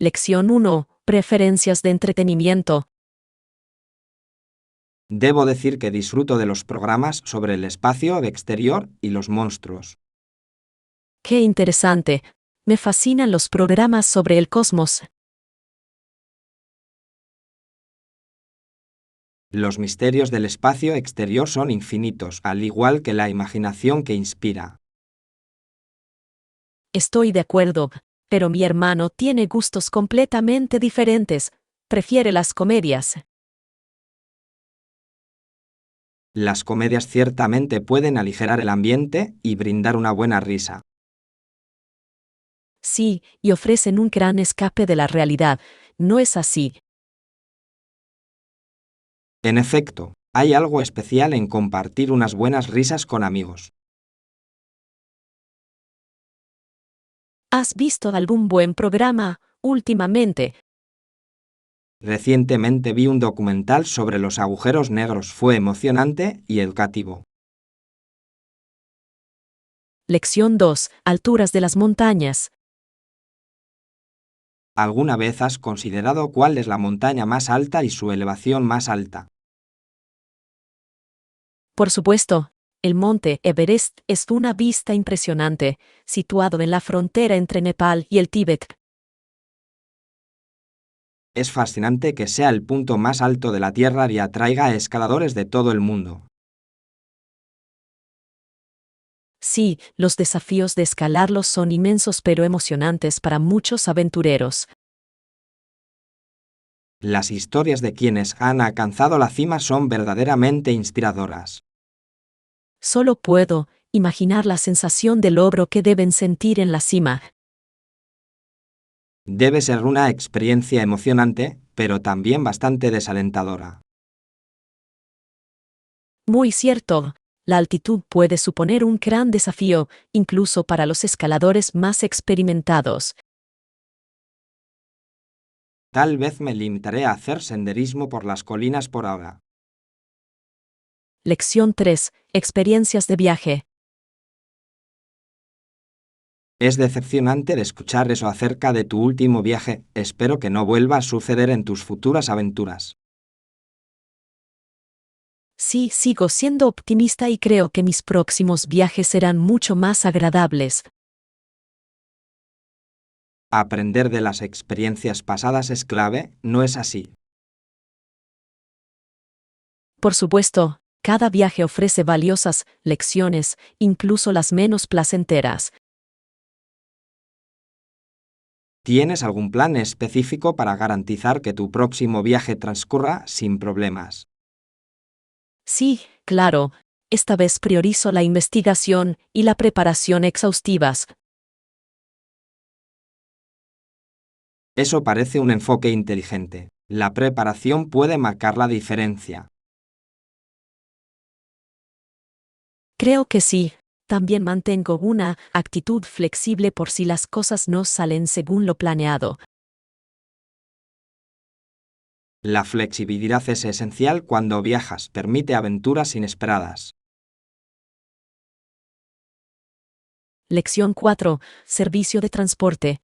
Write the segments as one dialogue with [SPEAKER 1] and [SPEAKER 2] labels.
[SPEAKER 1] Lección 1. Preferencias de entretenimiento.
[SPEAKER 2] Debo decir que disfruto de los programas sobre el espacio exterior y los monstruos.
[SPEAKER 1] ¡Qué interesante! Me fascinan los programas sobre el cosmos.
[SPEAKER 2] Los misterios del espacio exterior son infinitos, al igual que la imaginación que inspira.
[SPEAKER 1] Estoy de acuerdo, pero mi hermano tiene gustos completamente diferentes. Prefiere las comedias.
[SPEAKER 2] Las comedias ciertamente pueden aligerar el ambiente y brindar una buena risa.
[SPEAKER 1] Sí, y ofrecen un gran escape de la realidad. ¿No es así?
[SPEAKER 2] En efecto, hay algo especial en compartir unas buenas risas con amigos.
[SPEAKER 1] ¿Has visto algún buen programa últimamente?
[SPEAKER 2] Recientemente vi un documental sobre los agujeros negros. Fue emocionante y educativo.
[SPEAKER 1] Lección 2. Alturas de las montañas.
[SPEAKER 2] ¿Alguna vez has considerado cuál es la montaña más alta y su elevación más alta?
[SPEAKER 1] Por supuesto, el monte Everest es una vista impresionante, situado en la frontera entre Nepal y el Tíbet.
[SPEAKER 2] Es fascinante que sea el punto más alto de la Tierra y atraiga a escaladores de todo el mundo.
[SPEAKER 1] Sí, los desafíos de escalarlos son inmensos pero emocionantes para muchos aventureros.
[SPEAKER 2] Las historias de quienes han alcanzado la cima son verdaderamente inspiradoras.
[SPEAKER 1] Solo puedo imaginar la sensación de logro que deben sentir en la cima.
[SPEAKER 2] Debe ser una experiencia emocionante, pero también bastante desalentadora.
[SPEAKER 1] Muy cierto, la altitud puede suponer un gran desafío, incluso para los escaladores más experimentados.
[SPEAKER 2] Tal vez me limitaré a hacer senderismo por las colinas por ahora.
[SPEAKER 1] Lección 3. Experiencias de viaje.
[SPEAKER 2] Es decepcionante de escuchar eso acerca de tu último viaje. Espero que no vuelva a suceder en tus futuras aventuras.
[SPEAKER 1] Sí, sigo siendo optimista y creo que mis próximos viajes serán mucho más agradables.
[SPEAKER 2] Aprender de las experiencias pasadas es clave, ¿no es así?
[SPEAKER 1] Por supuesto, cada viaje ofrece valiosas lecciones, incluso las menos placenteras.
[SPEAKER 2] ¿Tienes algún plan específico para garantizar que tu próximo viaje transcurra sin problemas?
[SPEAKER 1] Sí, claro, esta vez priorizo la investigación y la preparación exhaustivas.
[SPEAKER 2] Eso parece un enfoque inteligente. La preparación puede marcar la diferencia.
[SPEAKER 1] Creo que sí. También mantengo una actitud flexible por si las cosas no salen según lo planeado.
[SPEAKER 2] La flexibilidad es esencial cuando viajas, permite aventuras inesperadas.
[SPEAKER 1] Lección 4. Servicio de transporte.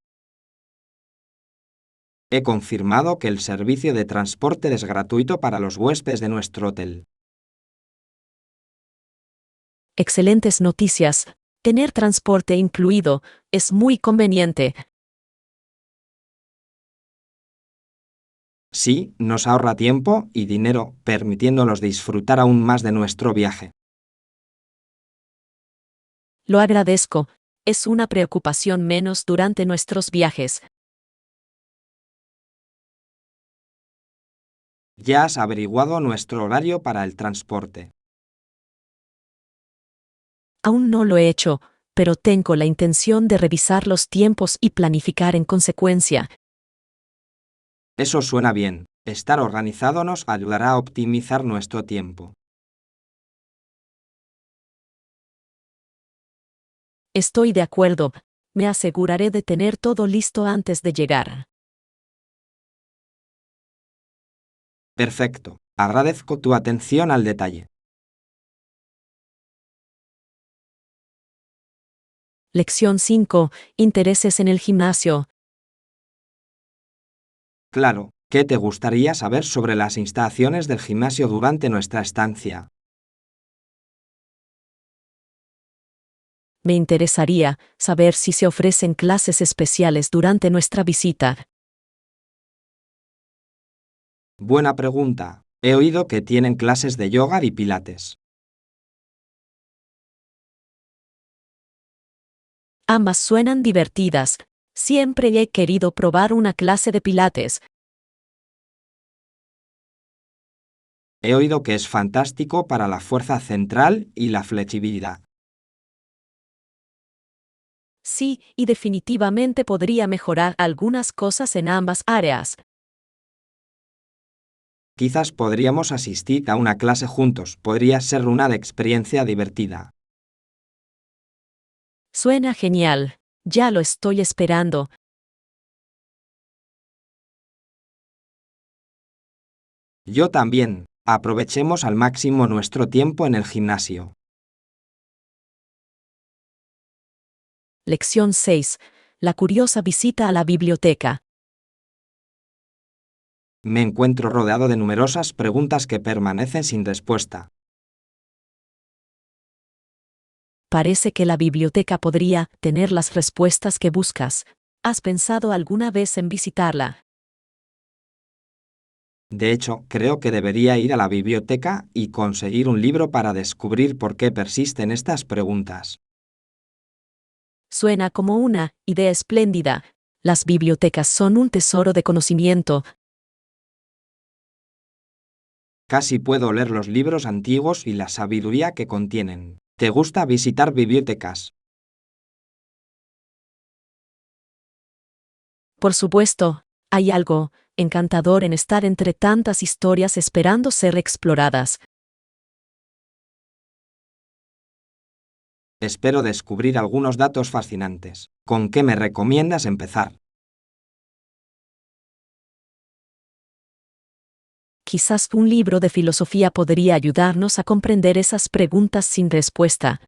[SPEAKER 2] He confirmado que el servicio de transporte es gratuito para los huéspedes de nuestro hotel.
[SPEAKER 1] Excelentes noticias. Tener transporte incluido es muy conveniente.
[SPEAKER 2] Sí, nos ahorra tiempo y dinero, permitiéndonos disfrutar aún más de nuestro viaje.
[SPEAKER 1] Lo agradezco. Es una preocupación menos durante nuestros viajes.
[SPEAKER 2] Ya has averiguado nuestro horario para el transporte.
[SPEAKER 1] Aún no lo he hecho, pero tengo la intención de revisar los tiempos y planificar en consecuencia.
[SPEAKER 2] Eso suena bien. Estar organizado nos ayudará a optimizar nuestro tiempo.
[SPEAKER 1] Estoy de acuerdo. Me aseguraré de tener todo listo antes de llegar.
[SPEAKER 2] Perfecto. Agradezco tu atención al detalle.
[SPEAKER 1] Lección 5. Intereses en el gimnasio.
[SPEAKER 2] Claro, ¿qué te gustaría saber sobre las instalaciones del gimnasio durante nuestra estancia?
[SPEAKER 1] Me interesaría saber si se ofrecen clases especiales durante nuestra visita.
[SPEAKER 2] Buena pregunta. He oído que tienen clases de yoga y pilates.
[SPEAKER 1] Ambas suenan divertidas. Siempre he querido probar una clase de pilates.
[SPEAKER 2] He oído que es fantástico para la fuerza central y la flexibilidad.
[SPEAKER 1] Sí, y definitivamente podría mejorar algunas cosas en ambas áreas.
[SPEAKER 2] Quizás podríamos asistir a una clase juntos. Podría ser una experiencia divertida.
[SPEAKER 1] Suena genial. Ya lo estoy esperando.
[SPEAKER 2] Yo también. Aprovechemos al máximo nuestro tiempo en el gimnasio.
[SPEAKER 1] Lección 6. La curiosa visita a la biblioteca.
[SPEAKER 2] Me encuentro rodeado de numerosas preguntas que permanecen sin respuesta.
[SPEAKER 1] Parece que la biblioteca podría tener las respuestas que buscas. ¿Has pensado alguna vez en visitarla?
[SPEAKER 2] De hecho, creo que debería ir a la biblioteca y conseguir un libro para descubrir por qué persisten estas preguntas.
[SPEAKER 1] Suena como una idea espléndida. Las bibliotecas son un tesoro de conocimiento.
[SPEAKER 2] Casi puedo oler los libros antiguos y la sabiduría que contienen. ¿Te gusta visitar bibliotecas?
[SPEAKER 1] Por supuesto, hay algo encantador en estar entre tantas historias esperando ser exploradas.
[SPEAKER 2] Espero descubrir algunos datos fascinantes. ¿Con qué me recomiendas empezar?
[SPEAKER 1] Quizás un libro de filosofía podría ayudarnos a comprender esas preguntas sin respuesta.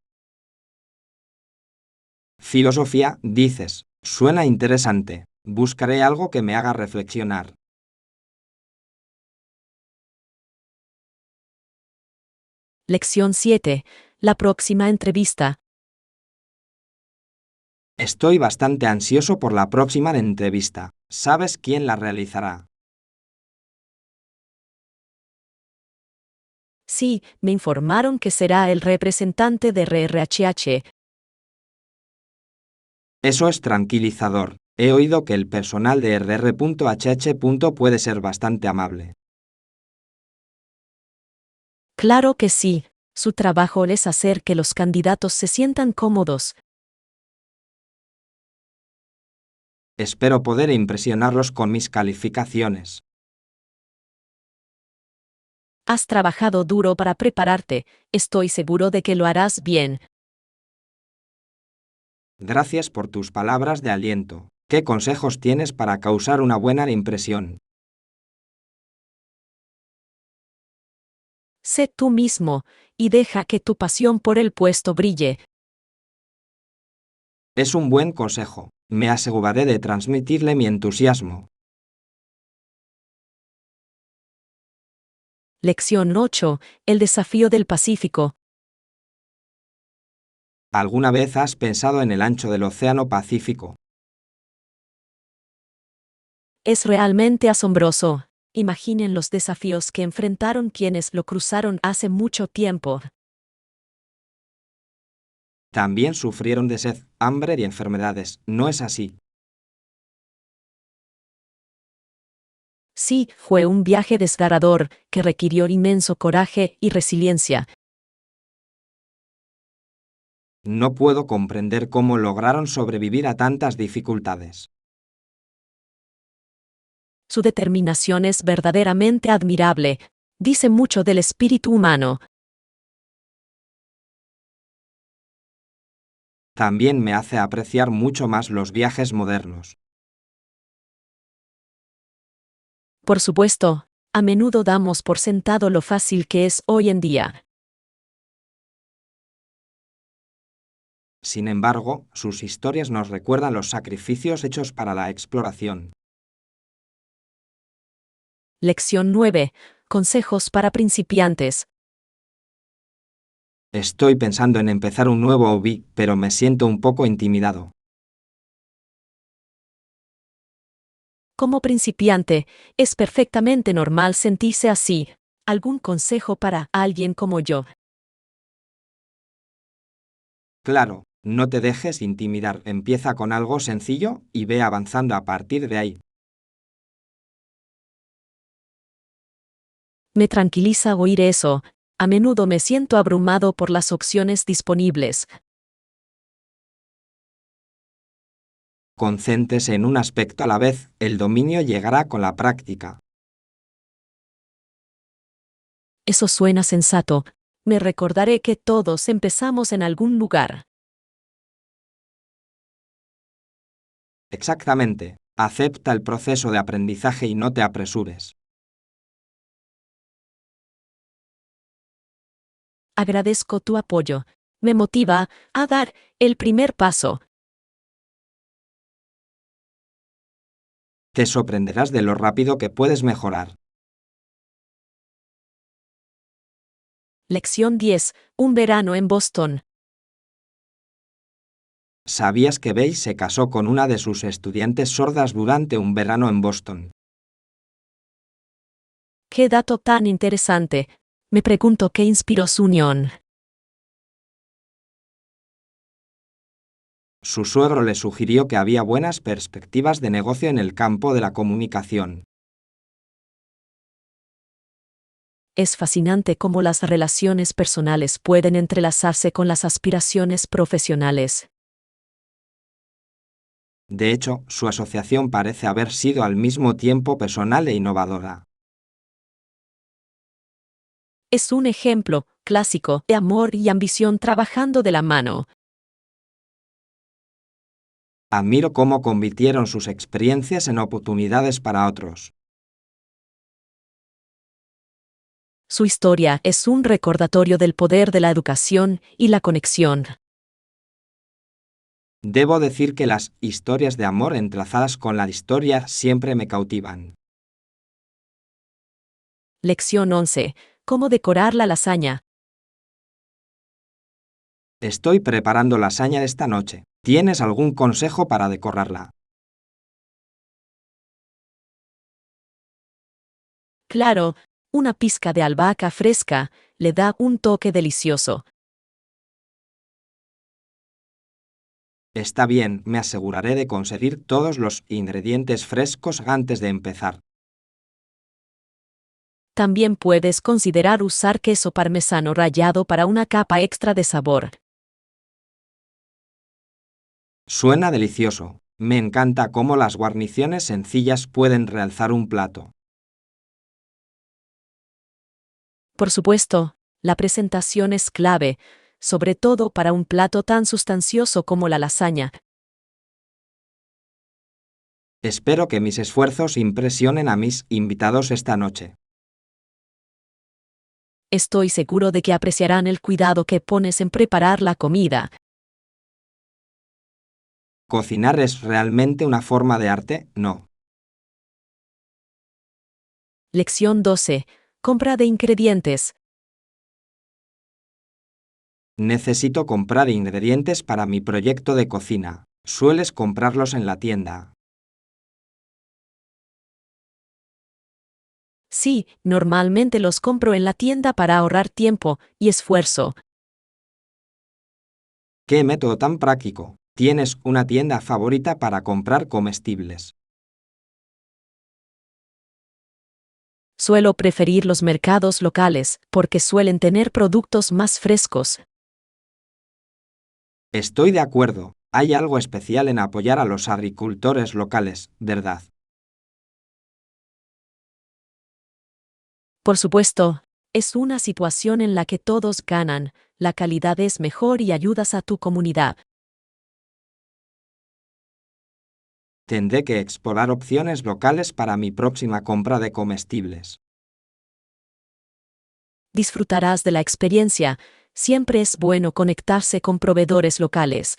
[SPEAKER 2] Filosofía, dices. Suena interesante. Buscaré algo que me haga reflexionar.
[SPEAKER 1] Lección 7. La próxima entrevista.
[SPEAKER 2] Estoy bastante ansioso por la próxima entrevista. ¿Sabes quién la realizará?
[SPEAKER 1] Sí, me informaron que será el representante de RRHH.
[SPEAKER 2] Eso es tranquilizador. He oído que el personal de rr.hh. Puede ser bastante amable.
[SPEAKER 1] Claro que sí. Su trabajo es hacer que los candidatos se sientan cómodos.
[SPEAKER 2] Espero poder impresionarlos con mis calificaciones.
[SPEAKER 1] Has trabajado duro para prepararte. Estoy seguro de que lo harás bien.
[SPEAKER 2] Gracias por tus palabras de aliento. ¿Qué consejos tienes para causar una buena impresión?
[SPEAKER 1] Sé tú mismo y deja que tu pasión por el puesto brille.
[SPEAKER 2] Es un buen consejo. Me aseguraré de transmitirle mi entusiasmo.
[SPEAKER 1] Lección 8. El desafío del Pacífico.
[SPEAKER 2] ¿Alguna vez has pensado en el ancho del Océano Pacífico?
[SPEAKER 1] Es realmente asombroso. Imaginen los desafíos que enfrentaron quienes lo cruzaron hace mucho tiempo.
[SPEAKER 2] También sufrieron de sed, hambre y enfermedades, ¿no es así?
[SPEAKER 1] Sí, fue un viaje desgarrador que requirió inmenso coraje y resiliencia.
[SPEAKER 2] No puedo comprender cómo lograron sobrevivir a tantas dificultades.
[SPEAKER 1] Su determinación es verdaderamente admirable. Dice mucho del espíritu humano.
[SPEAKER 2] También me hace apreciar mucho más los viajes modernos.
[SPEAKER 1] Por supuesto, a menudo damos por sentado lo fácil que es hoy en día.
[SPEAKER 2] Sin embargo, sus historias nos recuerdan los sacrificios hechos para la exploración.
[SPEAKER 1] Lección 9. Consejos para principiantes.
[SPEAKER 2] Estoy pensando en empezar un nuevo hobby, pero me siento un poco intimidado.
[SPEAKER 1] Como principiante, es perfectamente normal sentirse así. ¿Algún consejo para alguien como yo?
[SPEAKER 2] Claro, no te dejes intimidar, empieza con algo sencillo y ve avanzando a partir de ahí.
[SPEAKER 1] Me tranquiliza oír eso. A menudo me siento abrumado por las opciones disponibles.
[SPEAKER 2] Concéntrese en un aspecto a la vez, el dominio llegará con la práctica.
[SPEAKER 1] Eso suena sensato. Me recordaré que todos empezamos en algún lugar.
[SPEAKER 2] Exactamente, acepta el proceso de aprendizaje y no te apresures.
[SPEAKER 1] Agradezco tu apoyo. Me motiva a dar el primer paso.
[SPEAKER 2] Te sorprenderás de lo rápido que puedes mejorar.
[SPEAKER 1] Lección 10. Un verano en Boston.
[SPEAKER 2] ¿Sabías que Bay se casó con una de sus estudiantes sordas durante un verano en Boston?
[SPEAKER 1] Qué dato tan interesante. Me pregunto qué inspiró su unión.
[SPEAKER 2] Su suegro le sugirió que había buenas perspectivas de negocio en el campo de la comunicación.
[SPEAKER 1] Es fascinante cómo las relaciones personales pueden entrelazarse con las aspiraciones profesionales.
[SPEAKER 2] De hecho, su asociación parece haber sido al mismo tiempo personal e innovadora.
[SPEAKER 1] Es un ejemplo clásico de amor y ambición trabajando de la mano.
[SPEAKER 2] Admiro cómo convirtieron sus experiencias en oportunidades para otros.
[SPEAKER 1] Su historia es un recordatorio del poder de la educación y la conexión.
[SPEAKER 2] Debo decir que las historias de amor entrelazadas con la historia siempre me cautivan.
[SPEAKER 1] Lección 11. Cómo decorar la lasaña.
[SPEAKER 2] Estoy preparando lasaña esta noche. ¿Tienes algún consejo para decorarla?
[SPEAKER 1] Claro, una pizca de albahaca fresca le da un toque delicioso.
[SPEAKER 2] Está bien, me aseguraré de conseguir todos los ingredientes frescos antes de empezar.
[SPEAKER 1] También puedes considerar usar queso parmesano rallado para una capa extra de sabor.
[SPEAKER 2] Suena delicioso. Me encanta cómo las guarniciones sencillas pueden realzar un plato.
[SPEAKER 1] Por supuesto, la presentación es clave, sobre todo para un plato tan sustancioso como la lasaña.
[SPEAKER 2] Espero que mis esfuerzos impresionen a mis invitados esta noche.
[SPEAKER 1] Estoy seguro de que apreciarán el cuidado que pones en preparar la comida.
[SPEAKER 2] ¿Cocinar es realmente una forma de arte? No.
[SPEAKER 1] Lección 12. Compra de ingredientes.
[SPEAKER 2] Necesito comprar ingredientes para mi proyecto de cocina. ¿Sueles comprarlos en la tienda?
[SPEAKER 1] Sí, normalmente los compro en la tienda para ahorrar tiempo y esfuerzo.
[SPEAKER 2] ¡Qué método tan práctico! ¿Tienes una tienda favorita para comprar comestibles?
[SPEAKER 1] Suelo preferir los mercados locales porque suelen tener productos más frescos.
[SPEAKER 2] Estoy de acuerdo. Hay algo especial en apoyar a los agricultores locales, ¿verdad?
[SPEAKER 1] Por supuesto, es una situación en la que todos ganan, la calidad es mejor y ayudas a tu comunidad.
[SPEAKER 2] Tendré que explorar opciones locales para mi próxima compra de comestibles.
[SPEAKER 1] Disfrutarás de la experiencia, siempre es bueno conectarse con proveedores locales.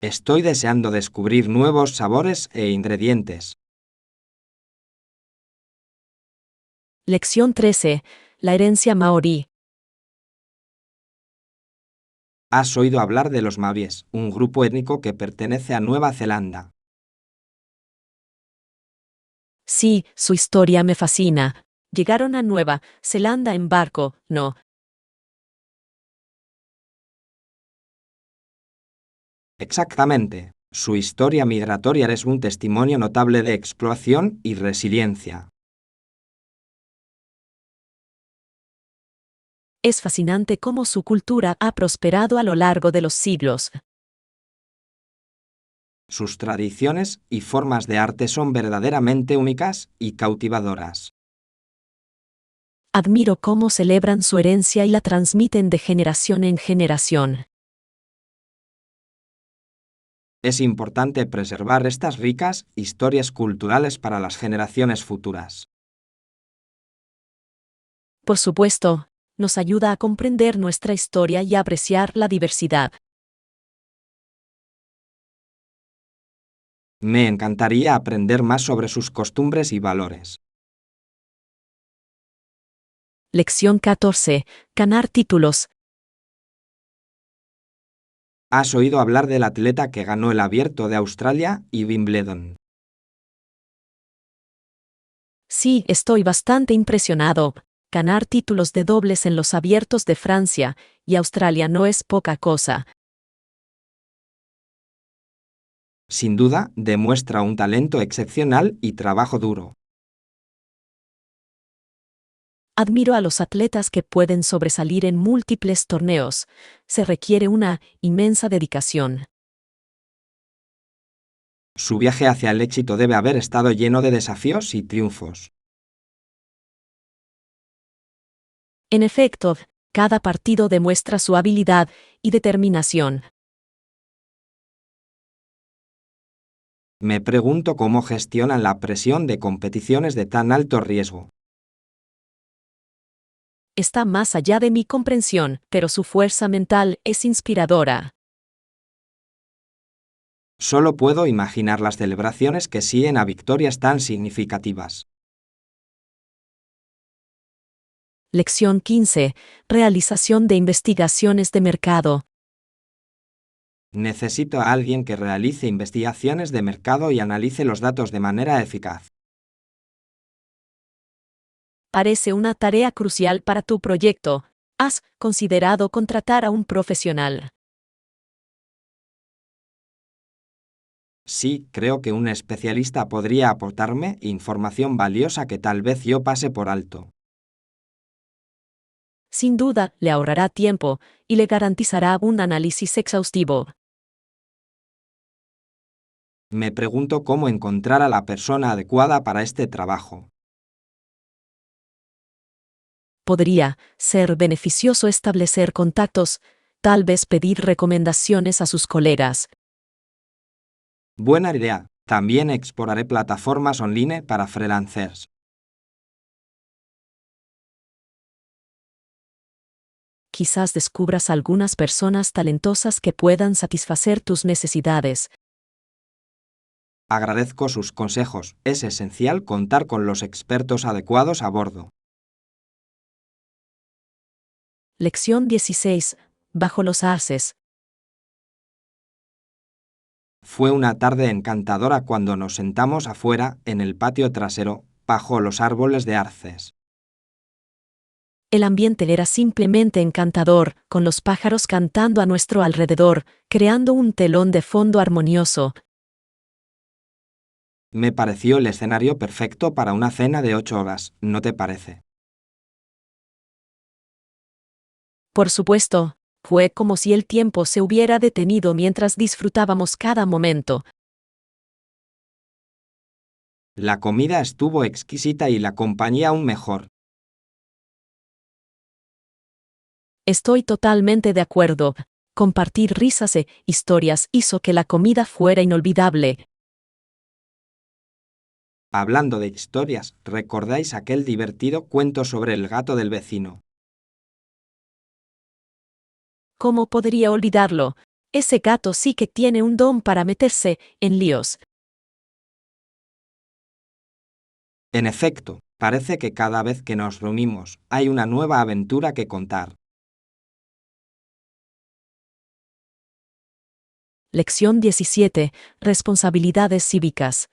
[SPEAKER 2] Estoy deseando descubrir nuevos sabores e ingredientes.
[SPEAKER 1] Lección 13. La herencia maorí.
[SPEAKER 2] Has oído hablar de los maoríes, un grupo étnico que pertenece a Nueva Zelanda.
[SPEAKER 1] Sí, su historia me fascina. Llegaron a Nueva Zelanda en barco, ¿no?
[SPEAKER 2] Exactamente. Su historia migratoria es un testimonio notable de exploración y resiliencia.
[SPEAKER 1] Es fascinante cómo su cultura ha prosperado a lo largo de los siglos.
[SPEAKER 2] Sus tradiciones y formas de arte son verdaderamente únicas y cautivadoras.
[SPEAKER 1] Admiro cómo celebran su herencia y la transmiten de generación en generación.
[SPEAKER 2] Es importante preservar estas ricas historias culturales para las generaciones futuras.
[SPEAKER 1] Por supuesto, nos ayuda a comprender nuestra historia y a apreciar la diversidad.
[SPEAKER 2] Me encantaría aprender más sobre sus costumbres y valores.
[SPEAKER 1] Lección 14. Ganar títulos.
[SPEAKER 2] ¿Has oído hablar del atleta que ganó el Abierto de Australia y Wimbledon?
[SPEAKER 1] Sí, estoy bastante impresionado. Ganar títulos de dobles en los abiertos de Francia y Australia no es poca cosa.
[SPEAKER 2] Sin duda, demuestra un talento excepcional y trabajo duro.
[SPEAKER 1] Admiro a los atletas que pueden sobresalir en múltiples torneos. Se requiere una inmensa dedicación.
[SPEAKER 2] Su viaje hacia el éxito debe haber estado lleno de desafíos y triunfos.
[SPEAKER 1] En efecto, cada partido demuestra su habilidad y determinación.
[SPEAKER 2] Me pregunto cómo gestionan la presión de competiciones de tan alto riesgo.
[SPEAKER 1] Está más allá de mi comprensión, pero su fuerza mental es inspiradora.
[SPEAKER 2] Solo puedo imaginar las celebraciones que siguen a victorias tan significativas.
[SPEAKER 1] Lección 15. Realización de investigaciones de mercado.
[SPEAKER 2] Necesito a alguien que realice investigaciones de mercado y analice los datos de manera eficaz.
[SPEAKER 1] Parece una tarea crucial para tu proyecto. ¿Has considerado contratar a un profesional?
[SPEAKER 2] Sí, creo que un especialista podría aportarme información valiosa que tal vez yo pase por alto.
[SPEAKER 1] Sin duda, le ahorrará tiempo y le garantizará un análisis exhaustivo.
[SPEAKER 2] Me pregunto cómo encontrar a la persona adecuada para este trabajo.
[SPEAKER 1] Podría ser beneficioso establecer contactos, tal vez pedir recomendaciones a sus colegas.
[SPEAKER 2] Buena idea. También exploraré plataformas online para freelancers.
[SPEAKER 1] Quizás descubras algunas personas talentosas que puedan satisfacer tus necesidades.
[SPEAKER 2] Agradezco sus consejos. Es esencial contar con los expertos adecuados a bordo.
[SPEAKER 1] Lección 16. Bajo los arces.
[SPEAKER 2] Fue una tarde encantadora cuando nos sentamos afuera, en el patio trasero, bajo los árboles de arces.
[SPEAKER 1] El ambiente era simplemente encantador, con los pájaros cantando a nuestro alrededor, creando un telón de fondo armonioso.
[SPEAKER 2] Me pareció el escenario perfecto para una cena de 8 horas, ¿no te parece?
[SPEAKER 1] Por supuesto, fue como si el tiempo se hubiera detenido mientras disfrutábamos cada momento.
[SPEAKER 2] La comida estuvo exquisita y la compañía aún mejor.
[SPEAKER 1] Estoy totalmente de acuerdo. Compartir risas e historias hizo que la comida fuera inolvidable.
[SPEAKER 2] Hablando de historias, ¿recordáis aquel divertido cuento sobre el gato del vecino?
[SPEAKER 1] ¿Cómo podría olvidarlo? Ese gato sí que tiene un don para meterse en líos.
[SPEAKER 2] En efecto, Parece que cada vez que nos reunimos, hay una nueva aventura que contar.
[SPEAKER 1] Lección 17. Responsabilidades cívicas.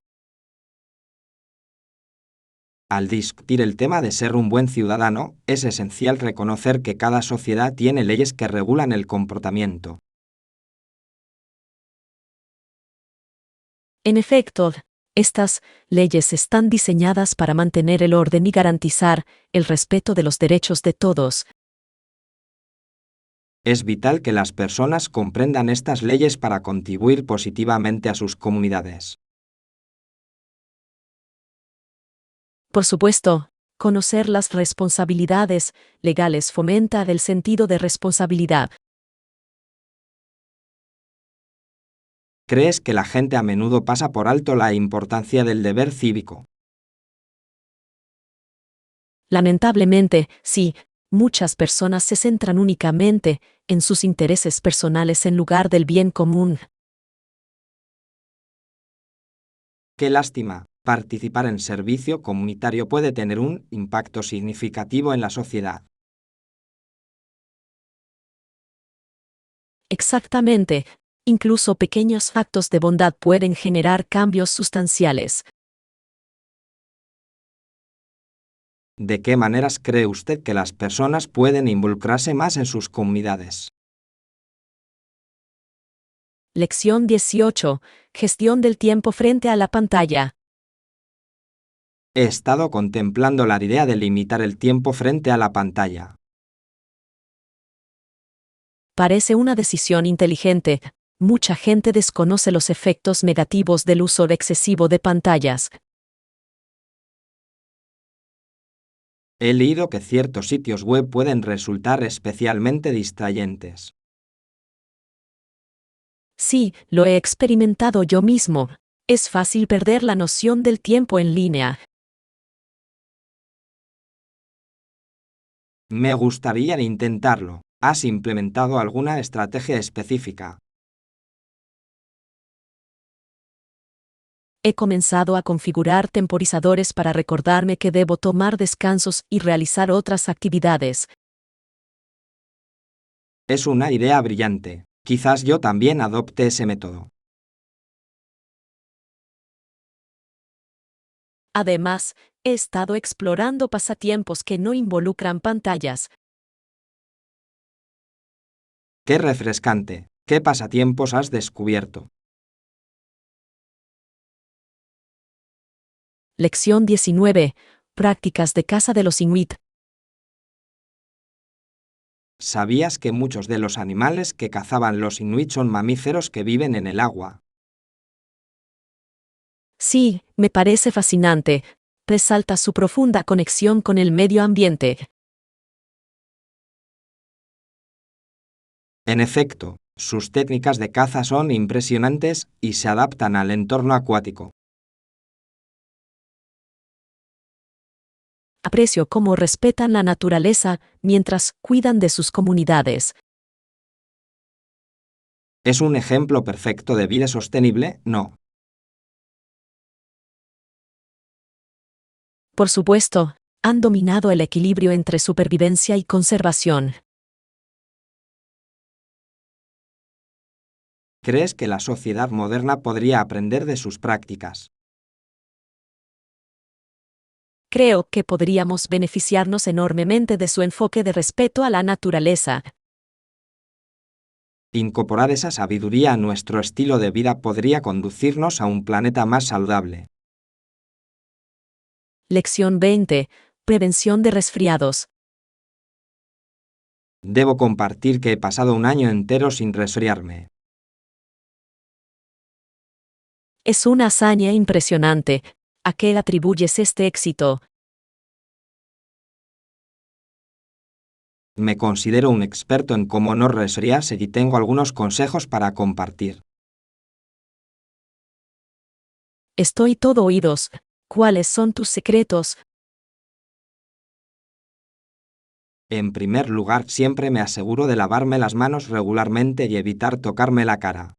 [SPEAKER 2] Al discutir el tema de ser un buen ciudadano, es esencial reconocer que cada sociedad tiene leyes que regulan el comportamiento.
[SPEAKER 1] En efecto, estas leyes están diseñadas para mantener el orden y garantizar el respeto de los derechos de todos.
[SPEAKER 2] Es vital que las personas comprendan estas leyes para contribuir positivamente a sus comunidades.
[SPEAKER 1] Por supuesto, conocer las responsabilidades legales fomenta el sentido de responsabilidad.
[SPEAKER 2] ¿Crees que la gente a menudo pasa por alto la importancia del deber cívico?
[SPEAKER 1] Lamentablemente, sí, muchas personas se centran únicamente en sus intereses personales en lugar del bien común.
[SPEAKER 2] Qué lástima. Participar en servicio comunitario puede tener un impacto significativo en la sociedad.
[SPEAKER 1] Exactamente. Incluso pequeños actos de bondad pueden generar cambios sustanciales.
[SPEAKER 2] ¿De qué maneras cree usted que las personas pueden involucrarse más en sus comunidades?
[SPEAKER 1] Lección 18. Gestión del tiempo frente a la pantalla.
[SPEAKER 2] He estado contemplando la idea de limitar el tiempo frente a la pantalla.
[SPEAKER 1] Parece una decisión inteligente. Mucha gente desconoce los efectos negativos del uso excesivo de pantallas.
[SPEAKER 2] He leído que ciertos sitios web pueden resultar especialmente distrayentes.
[SPEAKER 1] Sí, lo he experimentado yo mismo. Es fácil perder la noción del tiempo en línea.
[SPEAKER 2] Me gustaría intentarlo. ¿Has implementado alguna estrategia específica?
[SPEAKER 1] He comenzado a configurar temporizadores para recordarme que debo tomar descansos y realizar otras actividades.
[SPEAKER 2] Es una idea brillante. Quizás yo también adopte ese método.
[SPEAKER 1] Además, he estado explorando pasatiempos que no involucran pantallas.
[SPEAKER 2] ¡Qué refrescante! ¿Qué pasatiempos has descubierto?
[SPEAKER 1] Lección 19. Prácticas de caza de los Inuit.
[SPEAKER 2] ¿Sabías que muchos de los animales que cazaban los inuit son mamíferos que viven en el agua?
[SPEAKER 1] Sí, me parece fascinante. Resalta su profunda conexión con el medio ambiente.
[SPEAKER 2] En efecto, sus técnicas de caza son impresionantes y se adaptan al entorno acuático.
[SPEAKER 1] Aprecio cómo respetan la naturaleza mientras cuidan de sus comunidades.
[SPEAKER 2] ¿Es un ejemplo perfecto de vida sostenible? No.
[SPEAKER 1] Por supuesto, han dominado el equilibrio entre supervivencia y conservación.
[SPEAKER 2] ¿Crees que la sociedad moderna podría aprender de sus prácticas?
[SPEAKER 1] Creo que podríamos beneficiarnos enormemente de su enfoque de respeto a la naturaleza.
[SPEAKER 2] Incorporar esa sabiduría a nuestro estilo de vida podría conducirnos a un planeta más saludable.
[SPEAKER 1] Lección 20. Prevención de resfriados.
[SPEAKER 2] Debo compartir que he pasado un año entero sin resfriarme.
[SPEAKER 1] Es una hazaña impresionante. ¿A qué atribuyes este éxito?
[SPEAKER 2] Me considero un experto en cómo no resfriarse y tengo algunos consejos para compartir.
[SPEAKER 1] Estoy todo oídos. ¿Cuáles son tus secretos?
[SPEAKER 2] En primer lugar, siempre me aseguro de lavarme las manos regularmente y evitar tocarme la cara.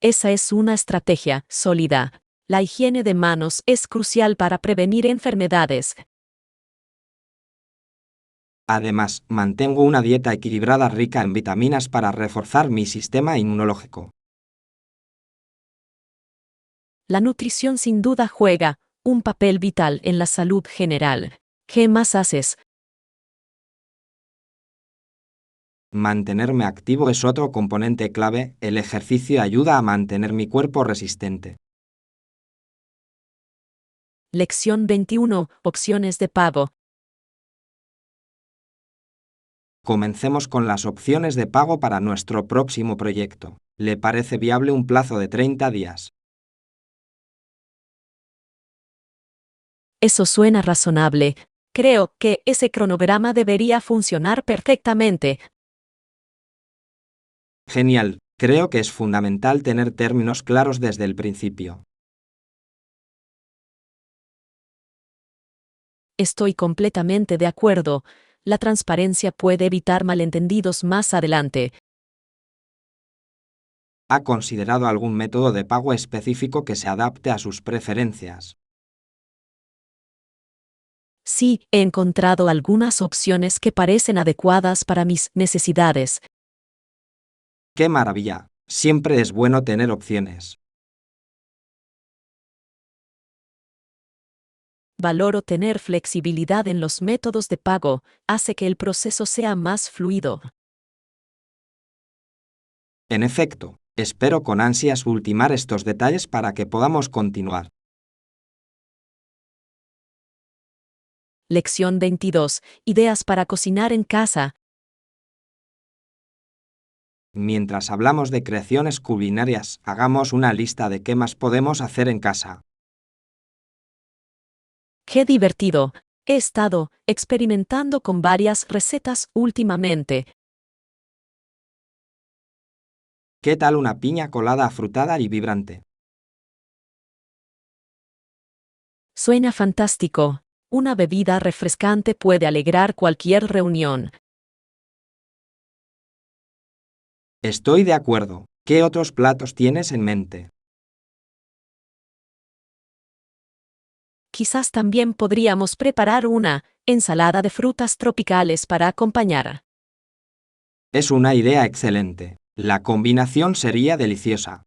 [SPEAKER 1] Esa es una estrategia sólida. La higiene de manos es crucial para prevenir enfermedades.
[SPEAKER 2] Además, mantengo una dieta equilibrada rica en vitaminas para reforzar mi sistema inmunológico.
[SPEAKER 1] La nutrición sin duda juega un papel vital en la salud general. ¿Qué más haces?
[SPEAKER 2] Mantenerme activo es otro componente clave. El ejercicio ayuda a mantener mi cuerpo resistente.
[SPEAKER 1] Lección 21. Opciones de pago.
[SPEAKER 2] Comencemos con las opciones de pago para nuestro próximo proyecto. ¿Le parece viable un plazo de 30 días?
[SPEAKER 1] Eso suena razonable. Creo que ese cronograma debería funcionar perfectamente.
[SPEAKER 2] Genial. Creo que es fundamental tener términos claros desde el principio.
[SPEAKER 1] Estoy completamente de acuerdo. La transparencia puede evitar malentendidos más adelante.
[SPEAKER 2] ¿Ha considerado algún método de pago específico que se adapte a sus preferencias?
[SPEAKER 1] Sí, he encontrado algunas opciones que parecen adecuadas para mis necesidades.
[SPEAKER 2] ¡Qué maravilla! Siempre es bueno tener opciones.
[SPEAKER 1] Valoro tener flexibilidad en los métodos de pago, hace que el proceso sea más fluido.
[SPEAKER 2] En efecto, espero con ansias ultimar estos detalles para que podamos continuar.
[SPEAKER 1] Lección 22. Ideas para cocinar en casa.
[SPEAKER 2] Mientras hablamos de creaciones culinarias, hagamos una lista de qué más podemos hacer en casa.
[SPEAKER 1] ¡Qué divertido! He estado experimentando con varias recetas últimamente.
[SPEAKER 2] ¿Qué tal una piña colada afrutada y vibrante?
[SPEAKER 1] Suena fantástico. Una bebida refrescante puede alegrar cualquier reunión.
[SPEAKER 2] Estoy de acuerdo. ¿Qué otros platos tienes en mente?
[SPEAKER 1] Quizás también podríamos preparar una ensalada de frutas tropicales para acompañar.
[SPEAKER 2] Es una idea excelente. La combinación sería deliciosa.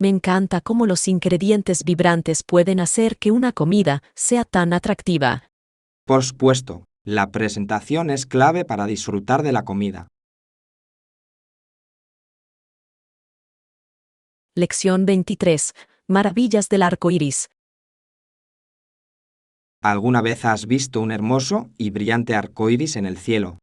[SPEAKER 1] Me encanta cómo los ingredientes vibrantes pueden hacer que una comida sea tan atractiva.
[SPEAKER 2] Por supuesto, la presentación es clave para disfrutar de la comida.
[SPEAKER 1] Lección 23. Maravillas del arco iris.
[SPEAKER 2] ¿Alguna vez has visto un hermoso y brillante arco iris en el cielo?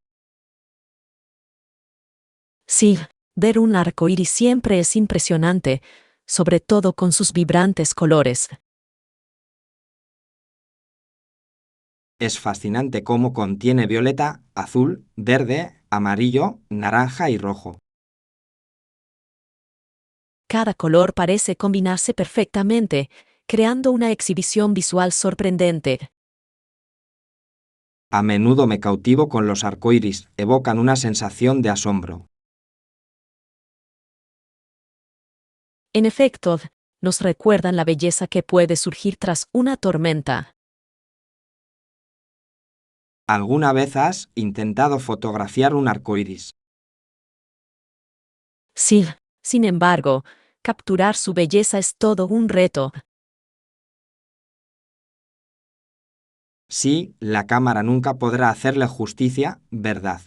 [SPEAKER 1] Sí, ver un arco iris siempre es impresionante, sobre todo con sus vibrantes colores.
[SPEAKER 2] Es fascinante cómo contiene violeta, azul, verde, amarillo, naranja y rojo.
[SPEAKER 1] Cada color parece combinarse perfectamente, creando una exhibición visual sorprendente.
[SPEAKER 2] A menudo me cautivo con los arcoíris, evocan una sensación de asombro.
[SPEAKER 1] En efecto, nos recuerdan la belleza que puede surgir tras una tormenta.
[SPEAKER 2] ¿Alguna vez has intentado fotografiar un arcoíris?
[SPEAKER 1] Sí, sin embargo, capturar su belleza es todo un reto.
[SPEAKER 2] Sí, la cámara nunca podrá hacerle justicia, ¿verdad?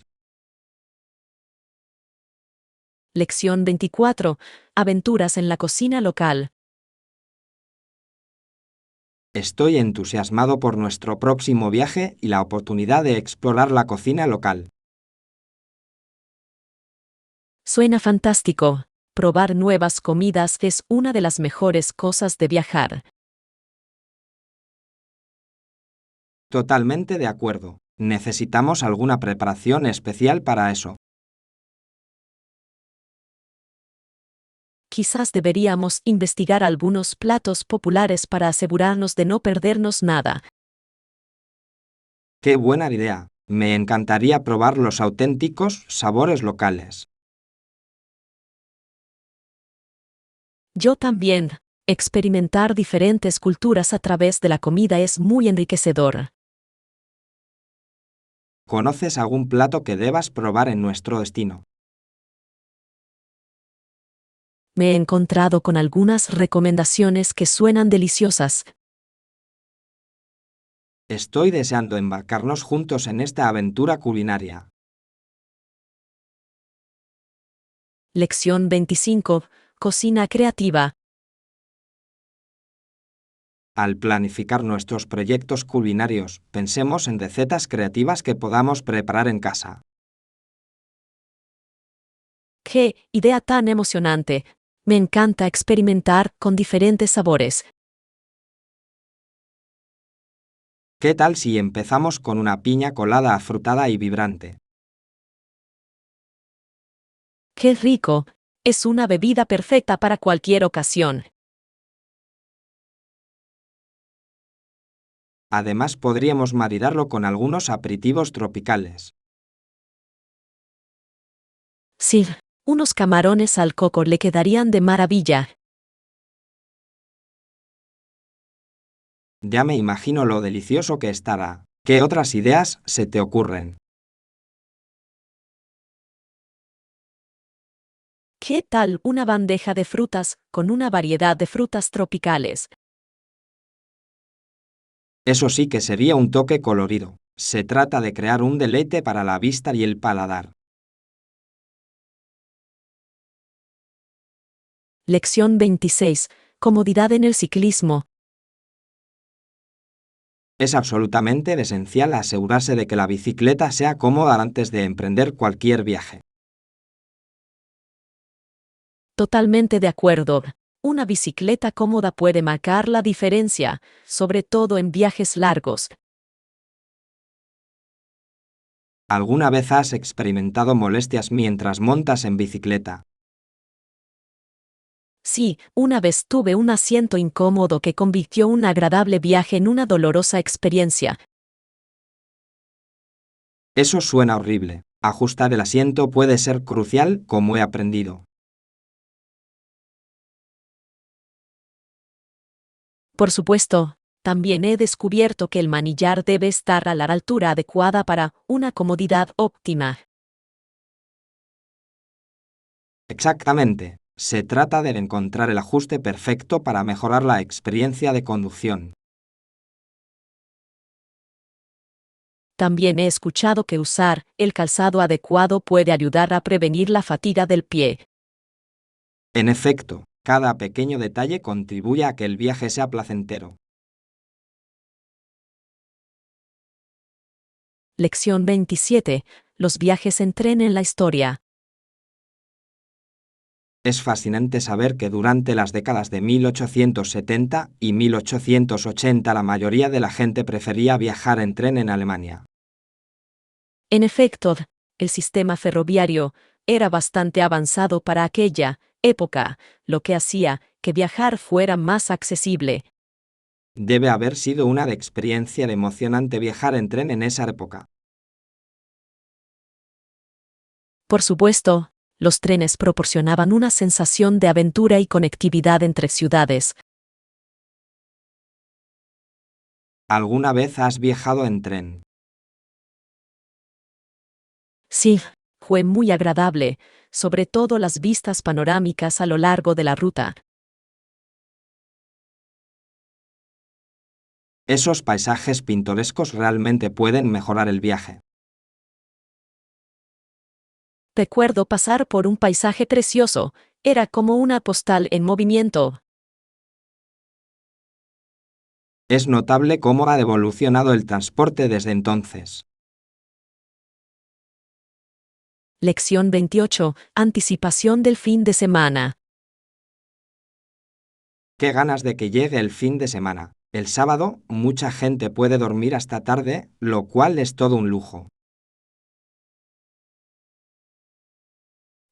[SPEAKER 1] Lección 24. Aventuras en la cocina local.
[SPEAKER 2] Estoy entusiasmado por nuestro próximo viaje y la oportunidad de explorar la cocina local.
[SPEAKER 1] Suena fantástico. Probar nuevas comidas es una de las mejores cosas de viajar.
[SPEAKER 2] Totalmente de acuerdo. Necesitamos alguna preparación especial para eso.
[SPEAKER 1] Quizás deberíamos investigar algunos platos populares para asegurarnos de no perdernos nada.
[SPEAKER 2] ¡Qué buena idea! Me encantaría probar los auténticos sabores locales.
[SPEAKER 1] Yo también. Experimentar diferentes culturas a través de la comida es muy enriquecedor.
[SPEAKER 2] ¿Conoces algún plato que debas probar en nuestro destino?
[SPEAKER 1] Me he encontrado con algunas recomendaciones que suenan deliciosas.
[SPEAKER 2] Estoy deseando embarcarnos juntos en esta aventura culinaria.
[SPEAKER 1] Lección 25. Cocina creativa.
[SPEAKER 2] Al planificar nuestros proyectos culinarios, pensemos en recetas creativas que podamos preparar en casa.
[SPEAKER 1] ¡Qué idea tan emocionante! Me encanta experimentar con diferentes sabores.
[SPEAKER 2] ¿Qué tal si empezamos con una piña colada afrutada y vibrante?
[SPEAKER 1] ¡Qué rico! Es una bebida perfecta para cualquier ocasión.
[SPEAKER 2] Además, podríamos maridarlo con algunos aperitivos tropicales.
[SPEAKER 1] Sí, unos camarones al coco le quedarían de maravilla.
[SPEAKER 2] Ya me imagino lo delicioso que estará. ¿Qué otras ideas se te ocurren?
[SPEAKER 1] ¿Qué tal una bandeja de frutas con una variedad de frutas tropicales?
[SPEAKER 2] Eso sí que sería un toque colorido. Se trata de crear un deleite para la vista y el paladar.
[SPEAKER 1] Lección 26. Comodidad en el ciclismo.
[SPEAKER 2] Es absolutamente esencial asegurarse de que la bicicleta sea cómoda antes de emprender cualquier viaje.
[SPEAKER 1] Totalmente de acuerdo. Una bicicleta cómoda puede marcar la diferencia, sobre todo en viajes largos.
[SPEAKER 2] ¿Alguna vez has experimentado molestias mientras montas en bicicleta?
[SPEAKER 1] Sí, una vez tuve un asiento incómodo que convirtió un agradable viaje en una dolorosa experiencia.
[SPEAKER 2] Eso suena horrible. Ajustar el asiento puede ser crucial, como he aprendido.
[SPEAKER 1] Por supuesto, también he descubierto que el manillar debe estar a la altura adecuada para una comodidad óptima.
[SPEAKER 2] Exactamente. Se trata de encontrar el ajuste perfecto para mejorar la experiencia de conducción.
[SPEAKER 1] También he escuchado que usar el calzado adecuado puede ayudar a prevenir la fatiga del pie.
[SPEAKER 2] En efecto, cada pequeño detalle contribuye a que el viaje sea placentero.
[SPEAKER 1] Lección 27. Los viajes en tren en la historia.
[SPEAKER 2] Es fascinante saber que durante las décadas de 1870 y 1880 la mayoría de la gente prefería viajar en tren en Alemania.
[SPEAKER 1] En efecto, el sistema ferroviario era bastante avanzado para aquella época, lo que hacía que viajar fuera más accesible.
[SPEAKER 2] Debe haber sido una experiencia emocionante viajar en tren en esa época.
[SPEAKER 1] Por supuesto, los trenes proporcionaban una sensación de aventura y conectividad entre ciudades.
[SPEAKER 2] ¿Alguna vez has viajado en tren?
[SPEAKER 1] Sí, fue muy agradable, sobre todo las vistas panorámicas a lo largo de la ruta.
[SPEAKER 2] Esos paisajes pintorescos realmente pueden mejorar el viaje.
[SPEAKER 1] Recuerdo pasar por un paisaje precioso, era como una postal en movimiento.
[SPEAKER 2] Es notable cómo ha evolucionado el transporte desde entonces.
[SPEAKER 1] Lección 28. Anticipación del fin de semana.
[SPEAKER 2] Qué ganas de que llegue el fin de semana. El sábado, mucha gente puede dormir hasta tarde, lo cual es todo un lujo.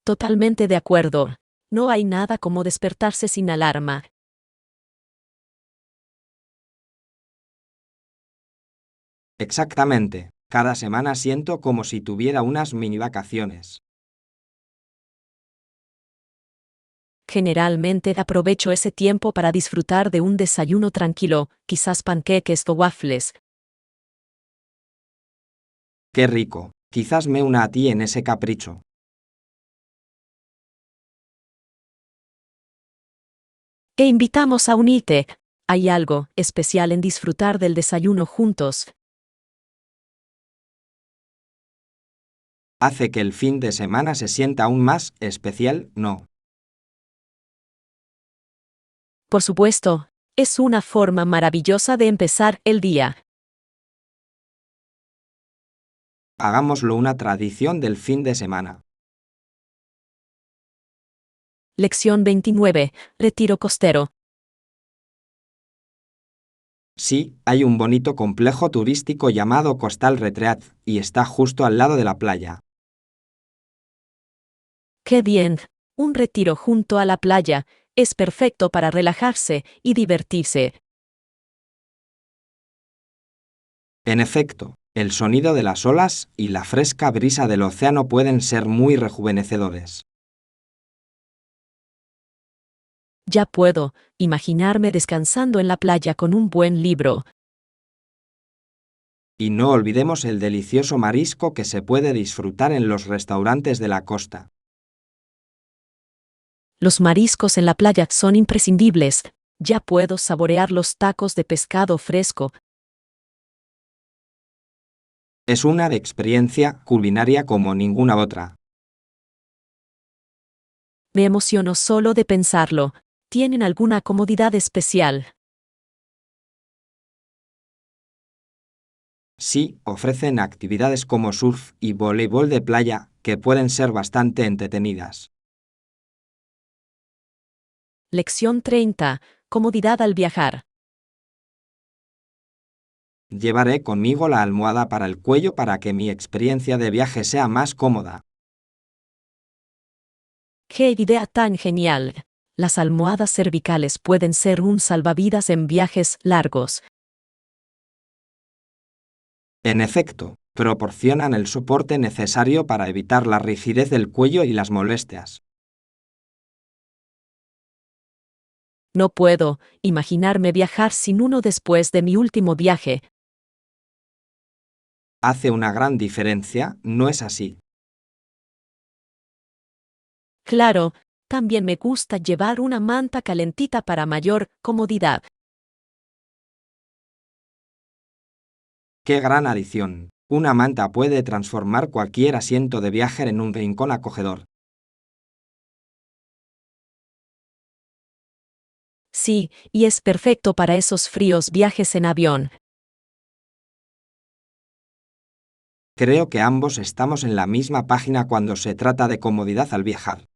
[SPEAKER 1] Totalmente de acuerdo. No hay nada como despertarse sin alarma.
[SPEAKER 2] Exactamente. Cada semana siento como si tuviera unas mini vacaciones.
[SPEAKER 1] Generalmente aprovecho ese tiempo para disfrutar de un desayuno tranquilo, quizás panqueques o waffles.
[SPEAKER 2] ¡Qué rico! Quizás me una a ti en ese capricho.
[SPEAKER 1] E invitamos a unirte. Hay algo especial en disfrutar del desayuno juntos.
[SPEAKER 2] Hace que el fin de semana se sienta aún más especial, ¿no?
[SPEAKER 1] Por supuesto, es una forma maravillosa de empezar el día.
[SPEAKER 2] Hagámoslo una tradición del fin de semana.
[SPEAKER 1] Lección 29. Retiro costero.
[SPEAKER 2] Sí, hay un bonito complejo turístico llamado Coastal Retreat, y está justo al lado de la playa.
[SPEAKER 1] ¡Qué bien! Un retiro junto a la playa es perfecto para relajarse y divertirse.
[SPEAKER 2] En efecto, el sonido de las olas y la fresca brisa del océano pueden ser muy rejuvenecedores.
[SPEAKER 1] Ya puedo imaginarme descansando en la playa con un buen libro.
[SPEAKER 2] Y no olvidemos el delicioso marisco que se puede disfrutar en los restaurantes de la costa.
[SPEAKER 1] Los mariscos en la playa son imprescindibles. Ya puedo saborear los tacos de pescado fresco.
[SPEAKER 2] Es una experiencia culinaria como ninguna otra.
[SPEAKER 1] Me emociono solo de pensarlo. ¿Tienen alguna comodidad especial?
[SPEAKER 2] Sí, ofrecen actividades como surf y voleibol de playa que pueden ser bastante entretenidas.
[SPEAKER 1] Lección 30. Comodidad al viajar.
[SPEAKER 2] Llevaré conmigo la almohada para el cuello para que mi experiencia de viaje sea más cómoda.
[SPEAKER 1] ¡Qué idea tan genial! Las almohadas cervicales pueden ser un salvavidas en viajes largos.
[SPEAKER 2] En efecto, proporcionan el soporte necesario para evitar la rigidez del cuello y las molestias.
[SPEAKER 1] No puedo imaginarme viajar sin uno después de mi último viaje.
[SPEAKER 2] Hace una gran diferencia, ¿no es así?
[SPEAKER 1] Claro, también me gusta llevar una manta calentita para mayor comodidad.
[SPEAKER 2] ¡Qué gran adición! Una manta puede transformar cualquier asiento de viaje en un rincón acogedor.
[SPEAKER 1] Sí, y es perfecto para esos fríos viajes en avión.
[SPEAKER 2] Creo que ambos estamos en la misma página cuando se trata de comodidad al viajar.